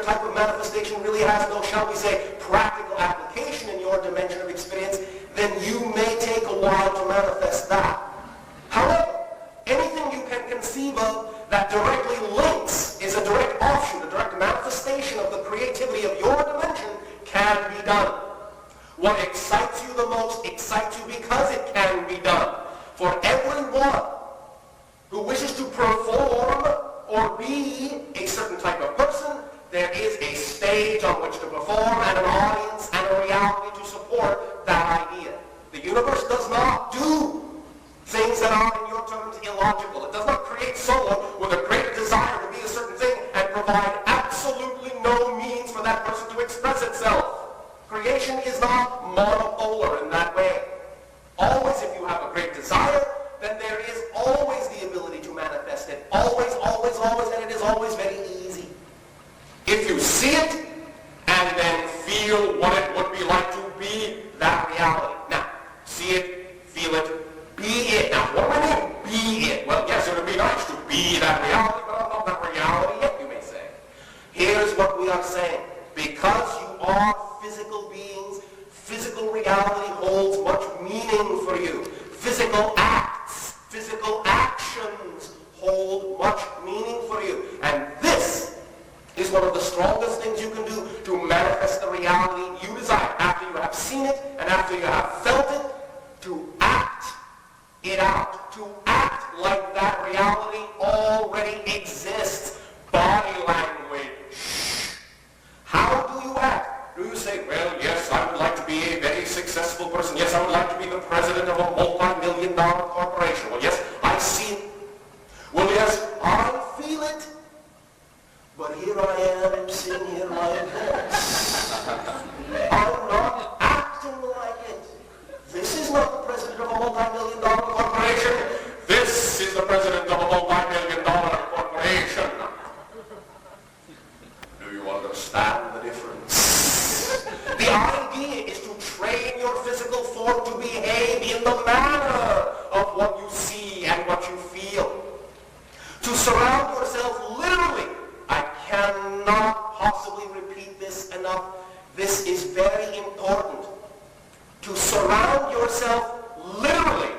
type of manifestation really has no, shall we say, practical application in your dimension of experience, then you may take a while to manifest that. However, anything you can conceive of that directly links, is a direct offshoot, a direct manifestation of the creativity of your dimension, can be done. What excites you the most excites you because it can be done. For everyone who wishes to perform or be a certain type of person, there is a stage on which to perform and an audience and a reality to support that idea. The universe does not do things that are, in your terms, illogical. It does not create someone with a great desire to be a certain thing and provide absolutely no means for that person to express itself. Creation is not monopolar in that way. Always, if you have a great desire, then there is always the ability to manifest it. Always, always, always, and it is always very easy. If you see it and then feel what it would be like to be that reality. Now, see it, feel it, be it. Now, what do I mean, be it? Well, yes, it would be nice to be that reality, but I'm not that reality yet, you may say. Here's what we are saying. Because you are physical beings, physical reality holds much meaning for you. Physical acts, physical actions hold much meaning for you. And this is one of the strongest things you can do to manifest the reality you desire. After you have seen it and after you have felt it, to act it out. To act like that reality already exists. Body language. How do you act? Do you say, well, yes, I would like to be a very successful person. Yes, I would like to be the president of a multi-million-dollar corporation. Well, yes, I see it. Well, yes, I feel it. But here I am sitting here like this. I'm not acting like it. This is not the president of a multi-million-dollar corporation. This is the president of a multi-million-dollar corporation. Do you understand the difference? The idea is to train your physical form to behave in the manner of what you see and what you feel. To surround yourself literally. I cannot possibly repeat this enough. This is very important. To surround yourself literally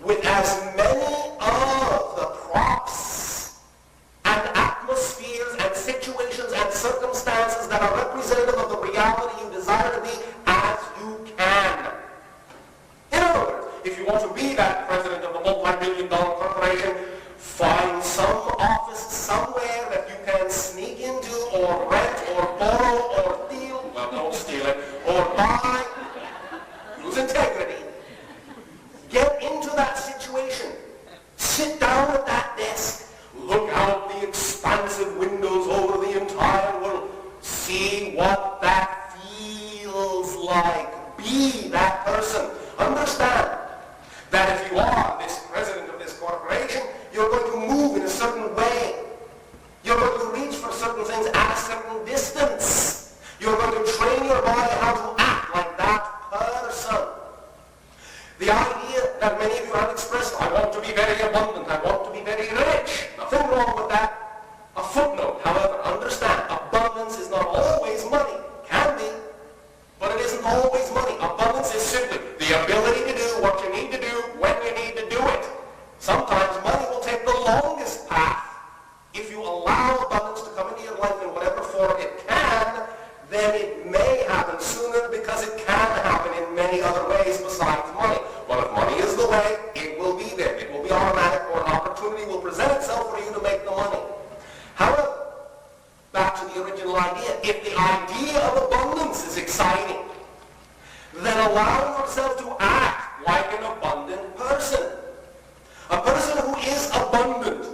with as many of the props and atmospheres and situations and circumstances that are representative of the reality you desire to be as you can. In other words, if you want to be that president of a multi-million-dollar corporation, find some office somewhere that you can sneak into or rent or borrow or steal, well, don't steal it, or buy. Use integrity. Get into that situation. Sit down at that desk. Look out the expansive windows over the entire world. See what that feels like. Be that person. Understand that if you are this president of this corporation, you're going to move in a certain way. You're going to reach for certain things at a certain distance. You're going to train your body how to act like that person. The idea that many of you have expressed, I want to be very abundant, I want to be very rich. Nothing wrong with that. A footnote, however, understand, abundance is not always money. Can be, but it isn't always money. Abundance is simply the ability to do what you need to do when you need to do it. Sometimes money will take the longest path. If you allow abundance to come into your life in whatever form it can, then it may happen sooner because it can happen in many other ways besides money. But if money is the way, it will be there. It will be automatic, or an opportunity will present itself for you to make the money. However, back to the original idea, if the idea of abundance is exciting, then allow yourself to act like an abundant person. A person who is abundant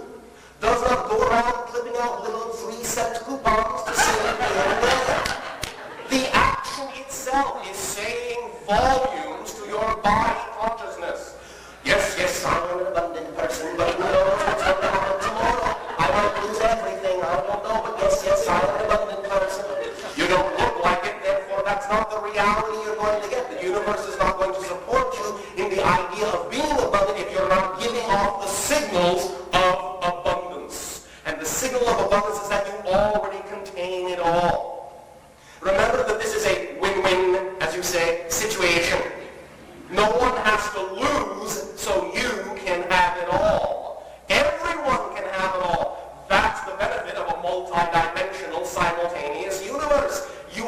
does not go around clipping out little 3-cent coupons to sing here and there. The action itself is saying volumes to your body consciousness. Yes, yes, I'm an abundant person, but who knows what's going to happen tomorrow? I might lose everything, I don't know, but yes, yes, I'm an abundant person. You don't look like it, therefore that's not the reality you're going to get. The universe is not going to support you in the idea of being abundant if you're not giving off the signals of abundance. And the signal of abundance is that you already contain it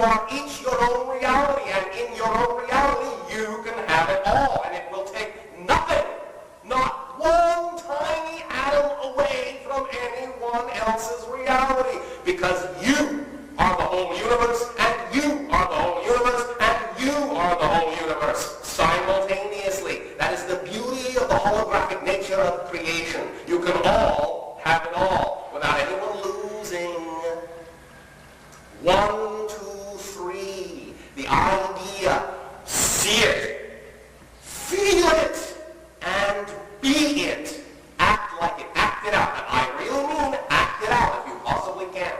are each your own reality, and in your own reality, you can have it all, and it will take nothing, not one tiny atom away from anyone else's reality, because you are the whole universe, and you are the whole universe, and you are the whole universe simultaneously. That is the beauty of the holographic nature of creation. You can all have it all without anyone losing. 1, 2, 3. The idea. See it. Feel it. And be it. Act like it. Act it out. And I really mean act it out if you possibly can.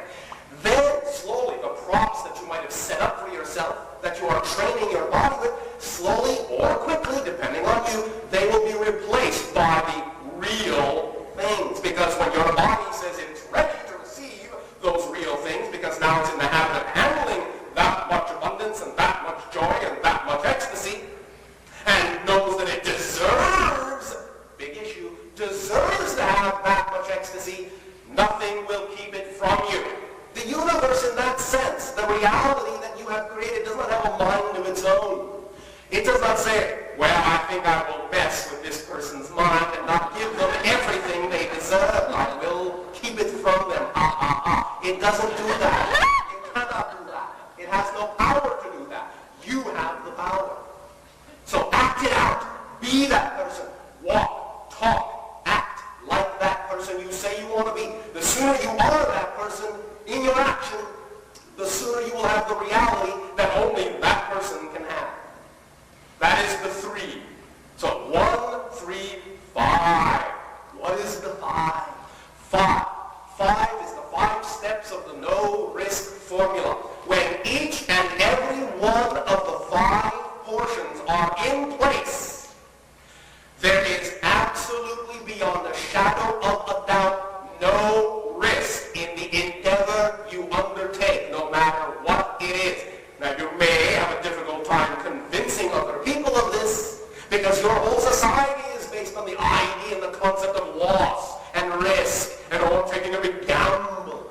Then, slowly, the props that you might have set up for yourself, that you are training your body with, slowly or quickly, depending on you, they will be replaced by the real things. Because when your body says it's ready to receive those real things, because now it's in the habit of handling that much abundance and that much joy and that much ecstasy, and knows that it deserves, big issue, deserves to have that much ecstasy, nothing will keep it from you. The universe in that sense, the reality that you have created, does not have a mind of its own. It does not say, well, I think I will mess with this person's mind and not give them everything they deserve. I will keep it from them. It doesn't do that. It cannot do that. It has no power to do that. You have the power. So act it out. Be that person. Walk, talk, act like that person you say you want to be. The sooner you are that person in your action, the sooner you will have the reality that only that person can have. That is the 3. So 1, 3, 5. What is the 5? 5. 5 is the 5 steps of the no-risk formula. When each and every one of the 5 portions are in place, there is absolutely beyond a shadow of a doubt no risk in the endeavor you undertake, no matter what it is. Now, you may have a difficult time convincing other people of this, because your whole society is based on the idea and the concept of loss and risk and all taking a big gamble.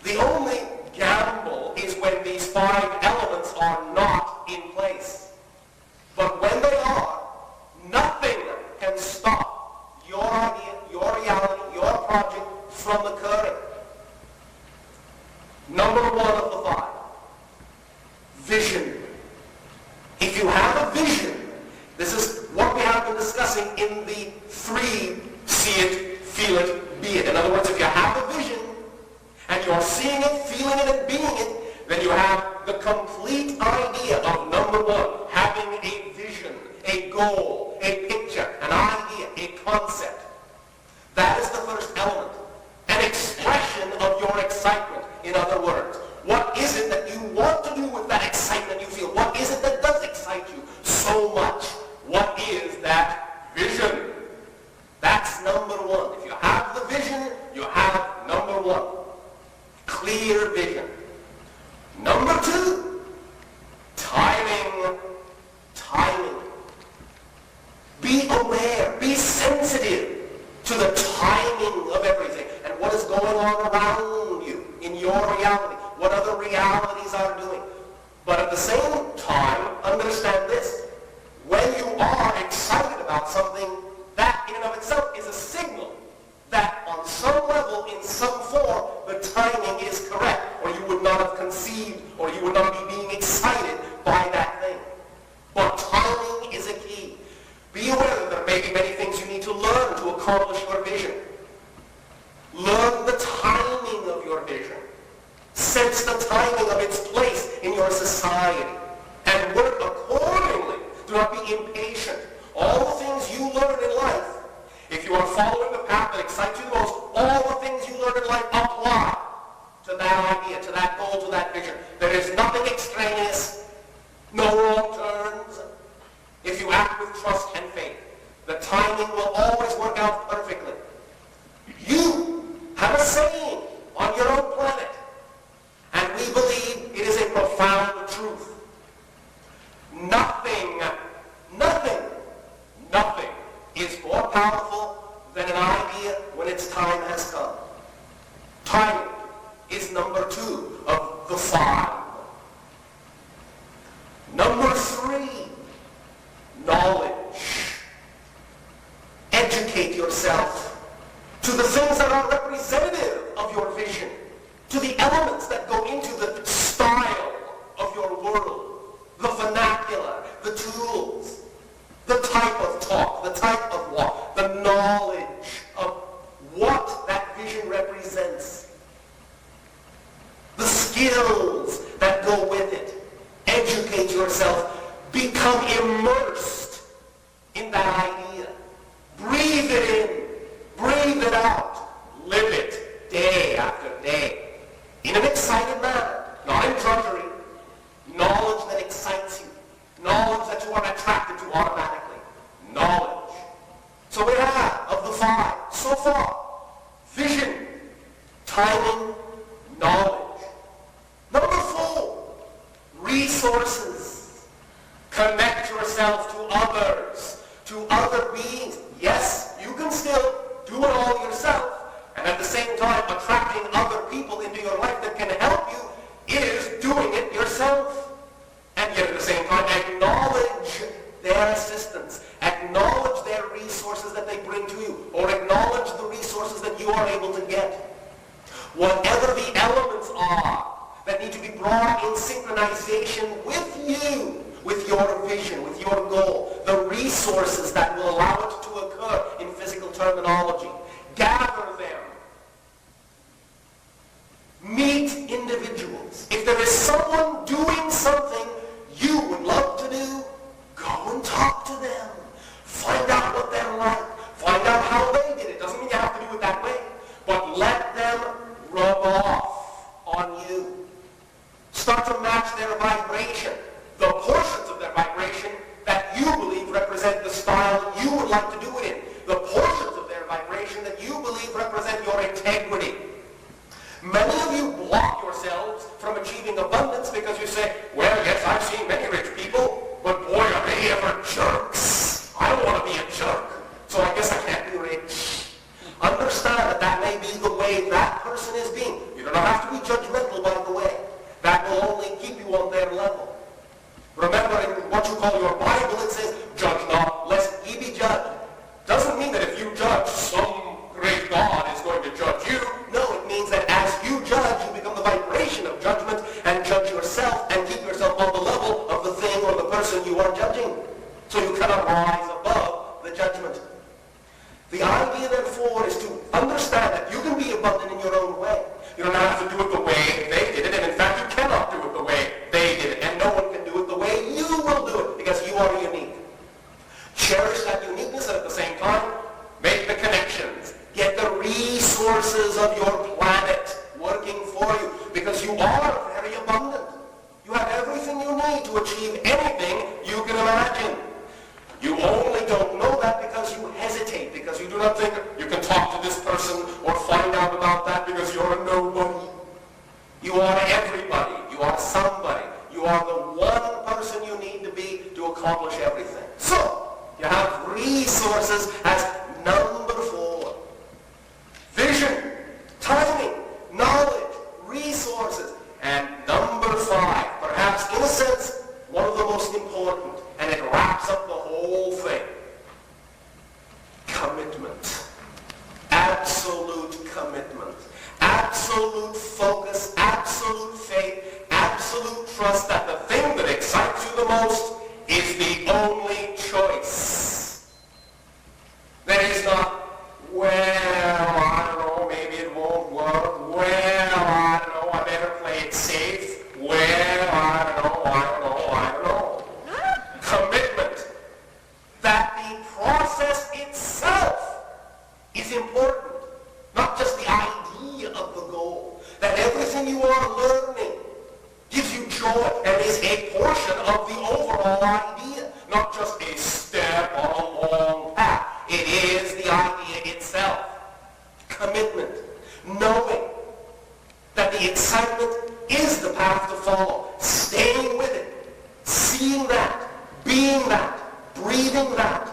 The only gamble is when these 5 elements are not in place. But when they are, nothing can stop your idea, your reality, your project from occurring. Number 1 of the 5. Vision. If you have a vision, this is what we have been discussing in the 3, see it, feel it, be it. In other words, if you have a vision, and you are seeing it, feeling it, and being it, then you have the complete idea of number 1, having a vision, a goal, a picture, an idea, a concept. That is the first element. An expression of your excitement, in other words. What is it that you want to do with that excitement you feel? What is it that does excite you so much? What is that vision? That's number 1. If you have the vision, you have number 1. Clear vision. Number 2, timing. Timing. Be aware, be sensitive to the timing of everything and what is going on around you in your reality. What other realities are doing. But at the same time, understand this. When you are excited about something, that in and of itself is a signal that on some level, in some form, the timing is correct, or you would not have conceived, or you would not be being excited by that thing. But timing is a key. Be aware that there may be many things you need to learn to accomplish your vision. Learn the timing of your vision. Sense the timing of its place in your society and work accordingly. Do not be impatient. All the things you learn in life, if you are following the path that excites you the most, all the things you learn in life apply to that idea, to that goal, to that vision. There is nothing extraneous, no wrong turns. If you act with trust and faith, the timing will always work out perfectly. You have a saying on your own planet. And we believe it is a profound truth. Nothing is more powerful than an idea when its time has come. Timing is number 2 of the 5. Number 3, knowledge. Educate yourself to the things that are representative of your vision, to the elements that go into the style of your world, the vernacular, the tools, the type of talk, the type of walk, the knowledge of what that vision represents, the skills that go with it. Educate yourself. Become immersed in that idea. Breathe it in. Breathe it out. Live it day after day. In an excited manner. Not in drudgery. Knowledge that excites you. Knowledge that you are attracted to automatically. Knowledge. So we have, of the 5, so far, vision, timing, knowledge. Number 4, resources. Connect yourself to others, to other beings. Yes, you can still do it all yourself, and at the same time attracting other people into your life that can help you is doing it yourself. And yet at the same time acknowledge their assistance, acknowledge their resources that they bring to you, or acknowledge the resources that you are able to get. Whatever the elements are that need to be brought in synchronization with you, with your vision, with your goal, the resources that will allow it to occur in physical terminology. Gather them. Meet individuals. If there is someone doing something you would love to do, go and talk to them. Find out what they're like. Find out how they did it. Doesn't mean you have to do it that way, but let them rub off on you. Start to match their vibration, the portions of their vibration that you believe represent the style you would like to do it in, the portions of their vibration that you believe represent your integrity. Many of you block yourselves from achieving abundance because you say, well, yes, I've seen many rich people, but boy, are they ever jerks. I don't want to be a jerk, so I guess I can't be rich. Understand that that may be the way that person is being. You don't have to be judgmental, by the way. That will only keep you on their level. Remember, in what you call your Bible, it says, judge not, lest ye be judged. Doesn't mean that if you judge, some great God is going to judge you. No, it means that as you judge, you become the vibration of judgment and judge yourself and keep yourself on the level of the thing or the person you are judging. So you cannot rise above the judgment. The idea, therefore, is to understand that you can be abundant in your own way. You don't have to do it the way they did it, and in fact, you cannot do it the way they did it, and no one can do it the way you will do it, because you are unique. Cherish that uniqueness, and at the same time, make the connections. Get the resources of your planet working for you, because you are very abundant. You have everything you need to achieve anything you can imagine. You only don't know that because you hesitate, because you do not think you can talk to this person or find out about that because you're a nobody. You are everybody. You are somebody. You are the one person you need to be to accomplish everything. So, you have resources as number 4. Vision, timing, knowledge, resources. And number 5, perhaps in a sense, one of the most important, and it wraps up the whole thing. Commitment. Absolute commitment. Absolute focus, absolute faith, absolute trust that the thing that excites you the most is the only choice. There is not, well, I don't know, maybe it won't work. Well, I don't know, I better play it safe. Well, I don't know. Commitment. That the process itself is important. Not just the idea of the goal. That everything you are learning gives you joy and is a portion of the overall idea. Not just a step on a long path. It is the idea itself. Commitment. Knowing that the excitement is the path to follow. Staying with it. Seeing that. Being that. Breathing that.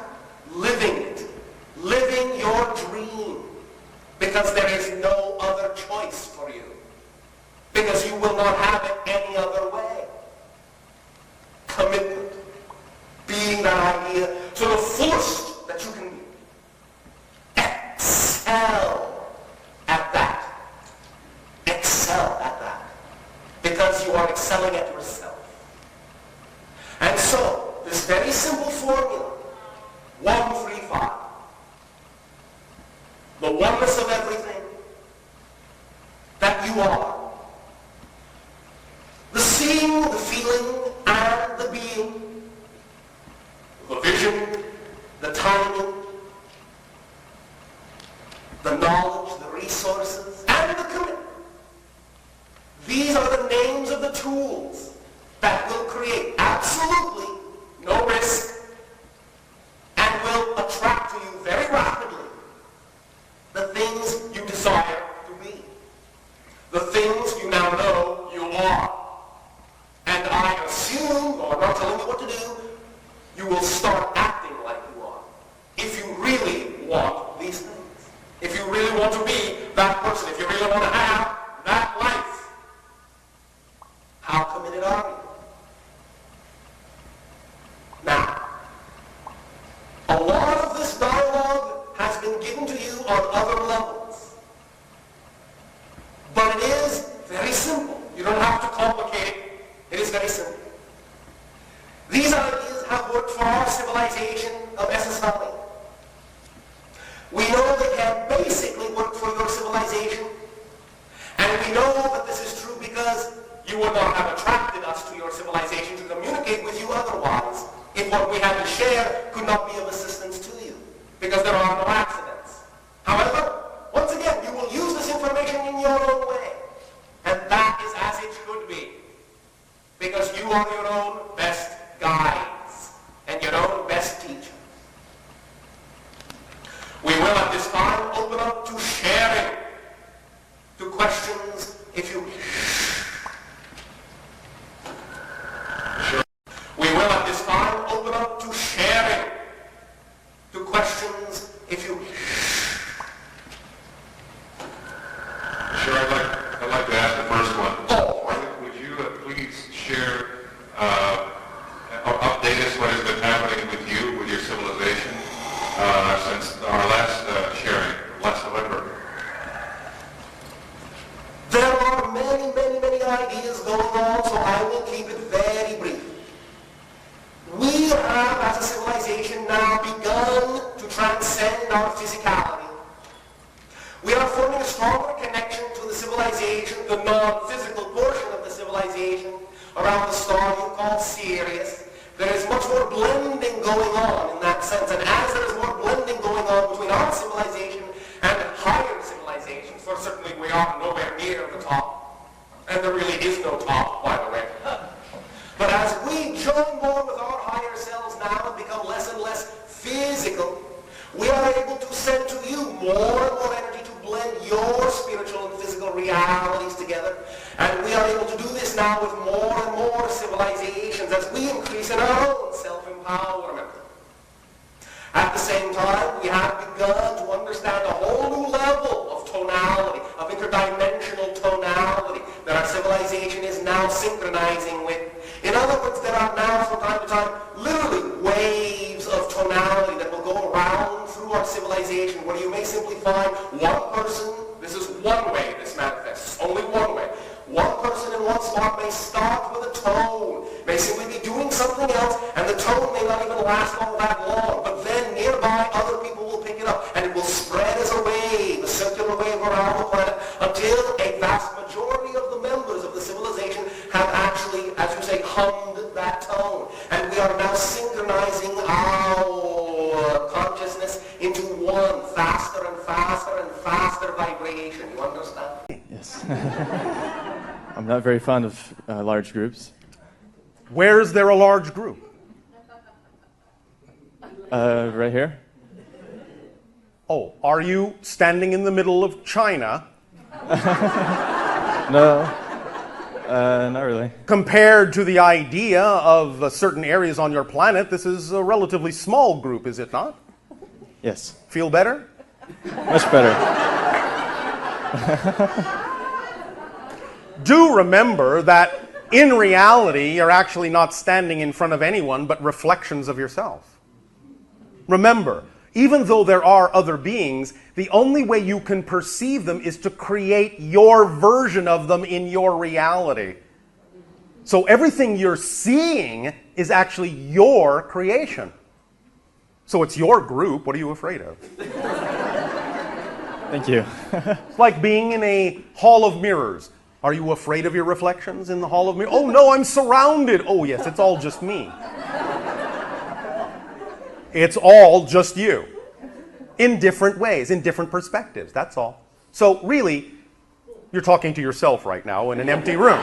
Living it. Living your dream. Because there is no other choice for you. Because you will not have it any other way. Commitment. Being that idea to the fullest that you can be. Excel at that. Excel at that. Because you are excelling at yourself. And so, this very simple formula, 135. The oneness of everything that you are. The seeing, the feeling, and the being. The vision, the timing, the knowledge, the resources, and the commitment. These are the names of the tools that will create absolutely no risk and will attract to you very rapidly the things you desire to be. The things you now know you are. And I assume, though I'm not telling you what to do, you will start acting like you are. If you really want these things. If you really want to be that person. If you really want to have that life. How committed are you? Now, a lot of this dialogue has been given to you on other levels. But it is very simple. You don't have to complicate it. It is very simple. These ideas have worked for our civilization of Essassani. We know they can basically work for your civilization. And we know that this is true because you would not have attracted us to your civilization to communicate with you otherwise if what we have to share could not be of assistance to you. Because there are no accidents. However, once again, you will use this information in your own way. And that is as it should be. Because you are your own best guides and your own best teachers. We will at this time open up to sharing, to questions if you wish. We will at this time open up to sharing, to questions if you wish. Sure, I'd like to ask the first one. Would you please share, update us what has been happening with you, with your civilization, since our last sharing, last November? There are many, many, many ideas going on, so I will keep it very brief. We have, as a civilization, now begun to transcend our physicality. We are forming a stronger connection to the civilization, the non-physical portion of the civilization, around the star you call Sirius. There is much more blending going on in that sense, and as there is more blending going on between our civilization and higher civilizations, for certainly we are nowhere near the top, and there really is no top, by the way. But as we join more with our higher selves now and become less and less physical, we are able to send to you more and more energy to blend your spiritual and physical realities together. And we are able to do this now with more and more civilizations as we increase in our own self-empowerment. At the same time, we have begun to understand a whole new level of tonality, of interdimensional tonality, that our civilization is now synchronizing with. In other words, there are now, from time to time, literally waves of tonality that will go around through our civilization, where you may simply find one person. This is one way this manifests, only one way. One person in one spot may start with a tone, may simply be doing something else, and the tone may not even last all that long, but then nearby other people will pick it up, and it will spread as a wave, a circular wave around the planet, until a vast majority of the members of the civilization have actually, as you say, hummed that tone. And we are now synchronizing our consciousness into one faster and faster and faster vibration. You understand? Yes. I'm not very fond of large groups. Where is there a large group? Right here. Oh, are you standing in the middle of China? No, not really. Compared to the idea of certain areas on your planet, this is a relatively small group, is it not? Yes, Feel better? much better. do remember that in reality, you're actually not standing in front of anyone but reflections of yourself. Remember, even though there are other beings, the only way you can perceive them is to create your version of them in your reality. So everything you're seeing is actually your creation. So it's your group. What are you afraid of? Thank you. It's like being in a hall of mirrors. Are you afraid of your reflections in the hall of mirrors? Oh no, I'm surrounded. Oh yes, it's all just me. It's all just you. In different ways, in different perspectives, that's all. So really, you're talking to yourself right now in an empty room.